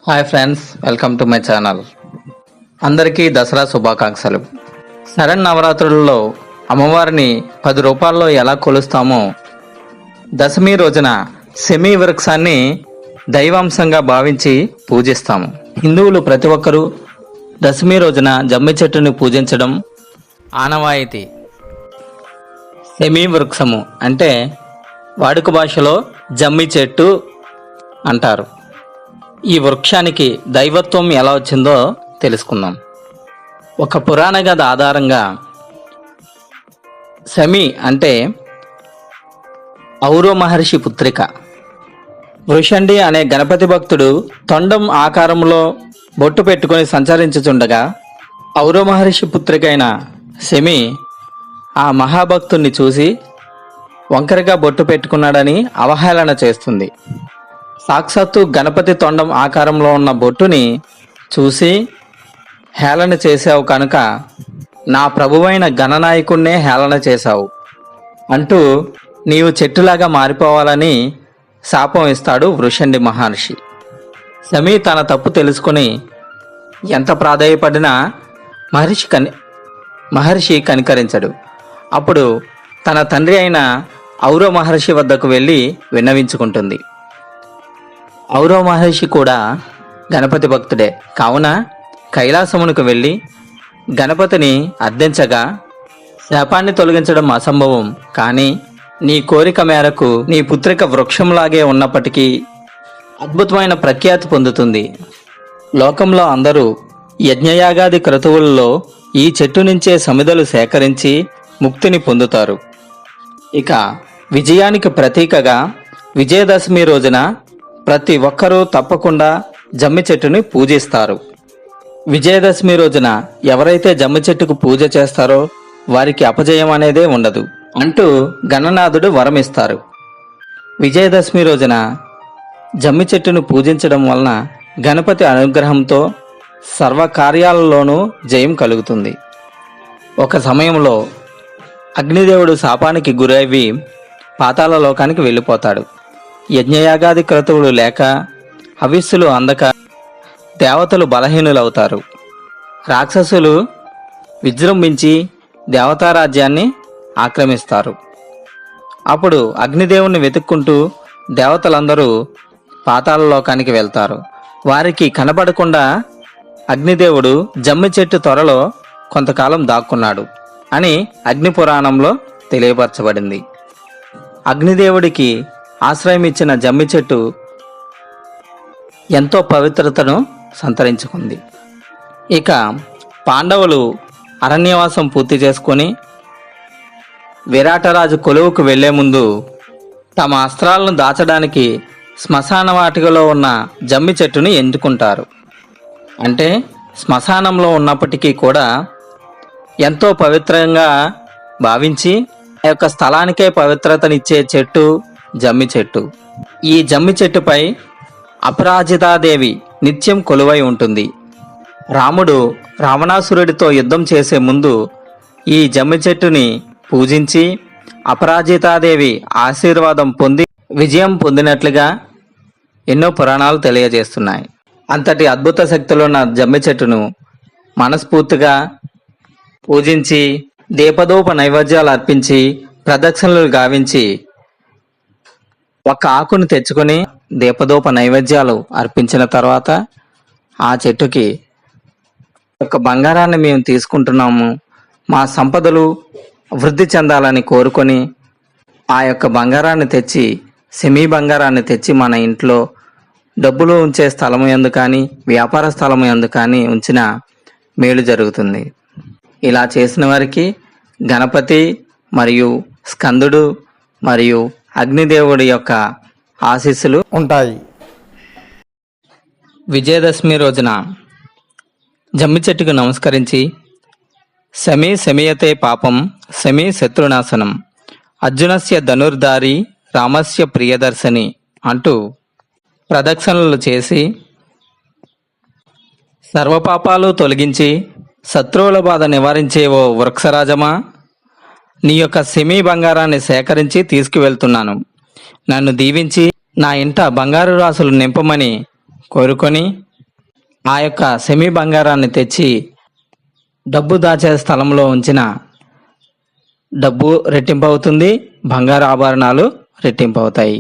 Hi friends, welcome to my channel. అందరికీ దసరా శుభాకాంక్షలు. శరన్నవరాత్రులలో అమ్మవారిని 10 రూపాల్లో ఎలా కొలుస్తామో దశమి రోజున శమీ వృక్షాన్ని దైవాంశంగా భావించి పూజిస్తాము. హిందువులు ప్రతి ఒక్కరూ దశమి రోజున జమ్మి చెట్టుని పూజించడం ఆనవాయితీ. శమీ వృక్షము అంటే వాడుక భాషలో జమ్మి చెట్టు అంటారు. ఈ వృక్షానికి దైవత్వం ఎలా వచ్చిందో తెలుసుకుందాం. ఒక పురాణ గాథ ఆధారంగా శమి అంటే ఔరవ మహర్షి పుత్రిక. వృషండి అనే గణపతి భక్తుడు తొండం ఆకారంలో బొట్టు పెట్టుకొని సంచరించుచుండగా ఔరవ మహర్షి పుత్రికైన శమి ఆ మహాభక్తుణ్ణి చూసి వంకరగా బొట్టు పెట్టుకున్నాడని అవహేళన చేస్తుంది. సాక్షాత్తు గణపతి తొండం ఆకారంలో ఉన్న బొట్టుని చూసి హేళన చేశావు కనుక నా ప్రభువైన గణనాయకుణ్ణే హేళన చేశావు అంటూ నీవు చెట్టులాగా మారిపోవాలని శాపం ఇస్తాడు వృషండి మహర్షి. శమి తన తప్పు తెలుసుకుని ఎంత ప్రాధేయపడినా మహర్షి కనికరించడు. అప్పుడు తన తండ్రి అయిన ఔరవ మహర్షి వద్దకు వెళ్ళి విన్నవించుకుంటుంది. ఔరవ మహర్షి కూడా గణపతి భక్తుడే కావున కైలాసమునకు వెళ్ళి గణపతిని అర్థించగా శాపాన్ని తొలగించడం అసంభవం, కానీ నీ కోరిక మేరకు నీ పుత్రిక వృక్షంలాగే ఉన్నప్పటికీ అద్భుతమైన ప్రఖ్యాతి పొందుతుంది. లోకంలో అందరూ యజ్ఞయాగాది క్రతువులలో ఈ చెట్టు నుంచే సమిధలు సేకరించి ముక్తిని పొందుతారు. ఇక విజయానికి ప్రతీకగా విజయదశమి రోజున ప్రతి ఒక్కరూ తప్పకుండా జమ్మి చెట్టుని పూజిస్తారు. విజయదశమి రోజున ఎవరైతే జమ్మి చెట్టుకు పూజ చేస్తారో వారికి అపజయం అనేదే ఉండదు అంటూ గణనాథుడు వరమిస్తారు. విజయదశమి రోజున జమ్మి చెట్టును పూజించడం వలన గణపతి అనుగ్రహంతో సర్వకార్యాలలోనూ జయం కలుగుతుంది. ఒక సమయంలో అగ్నిదేవుడు శాపానికి గురవి పాతాళ లోకానికి వెళ్ళిపోతాడు. యజ్ఞయాగాది క్రతువులు లేక హవిస్సులు అందక దేవతలు బలహీనులవుతారు. రాక్షసులు విజృంభించి దేవతారాజ్యాన్ని ఆక్రమిస్తారు. అప్పుడు అగ్నిదేవుణ్ణి వెతుక్కుంటూ దేవతలందరూ పాతాళ లోకానికి వెళ్తారు. వారికి కనబడకుండా అగ్నిదేవుడు జమ్మి చెట్టు త్వరలో కొంతకాలం దాక్కున్నాడు అని అగ్ని పురాణంలో తెలియపరచబడింది. అగ్నిదేవుడికి ఆశ్రయం ఇచ్చిన జమ్మి చెట్టు ఎంతో పవిత్రతను సంతరించుకుంది. ఇక పాండవులు అరణ్యవాసం పూర్తి చేసుకొని విరాటరాజు కొలువుకు వెళ్లే ముందు తమ అస్త్రాలను దాచడానికి శ్మశాన వాటికలో ఉన్న జమ్మి చెట్టుని ఎన్నుకుంటారు. అంటే శ్మశానంలో ఉన్నప్పటికీ కూడా ఎంతో పవిత్రంగా భావించి ఆ యొక్క స్థలానికే పవిత్రతనిచ్చే చెట్టు జమ్మి చెట్టు. ఈ జమ్మి చెట్టుపై అపరాజితాదేవి నిత్యం కొలువై ఉంటుంది. రాముడు రావణాసురుడితో యుద్ధం చేసే ముందు ఈ జమ్మి చెట్టుని పూజించి అపరాజితాదేవి ఆశీర్వాదం పొంది విజయం పొందినట్లుగా ఎన్నో పురాణాలు తెలియజేస్తున్నాయి. అంతటి అద్భుత శక్తులున్న జమ్మి చెట్టును మనస్ఫూర్తిగా పూజించి దీపధూప నైవేద్యాలు అర్పించి ప్రదక్షిణలు గావించి ఒక ఆకును తెచ్చుకొని దీపధూప నైవేద్యాలు అర్పించిన తర్వాత ఆ చెట్టుకి ఒక బంగారాన్ని మేము తీసుకుంటున్నాము, మా సంపదలు వృద్ధి చెందాలని కోరుకొని ఆ యొక్క బంగారాన్ని తెచ్చి సెమీ బంగారాన్ని తెచ్చి మన ఇంట్లో డబ్బులు ఉంచే స్థలము యందు కానీ వ్యాపార స్థలము యందు కానీ ఉంచిన మేలు జరుగుతుంది. ఇలా చేసిన వారికి గణపతి మరియు స్కందుడు మరియు అగ్నిదేవుడి యొక్క ఆశీస్సులు ఉంటాయి. విజయదశమి రోజున జమ్మి చెట్టుకు నమస్కరించి శమీ శమీయతే పాపం శమీ శత్రునాశనం అర్జునస్య ధనుర్ధారి రామస్య ప్రియదర్శని అంటూ ప్రదక్షిణలు చేసి సర్వపాపాలు తొలగించి శత్రువుల బాధ నివారించే ఓ వృక్షరాజమా, నీ యొక్క సెమీ బంగారాన్ని సేకరించి తీసుకువెళ్తున్నాను. నన్ను దీవించి నా ఇంట బంగారు రాసులు నింపమని కోరుకొని ఆ యొక్క సెమీ బంగారాన్ని తెచ్చి డబ్బు దాచే స్థలంలో ఉంచిన డబ్బు రెట్టింపు అవుతుంది, బంగారు ఆభరణాలు రెట్టింపు అవుతాయి.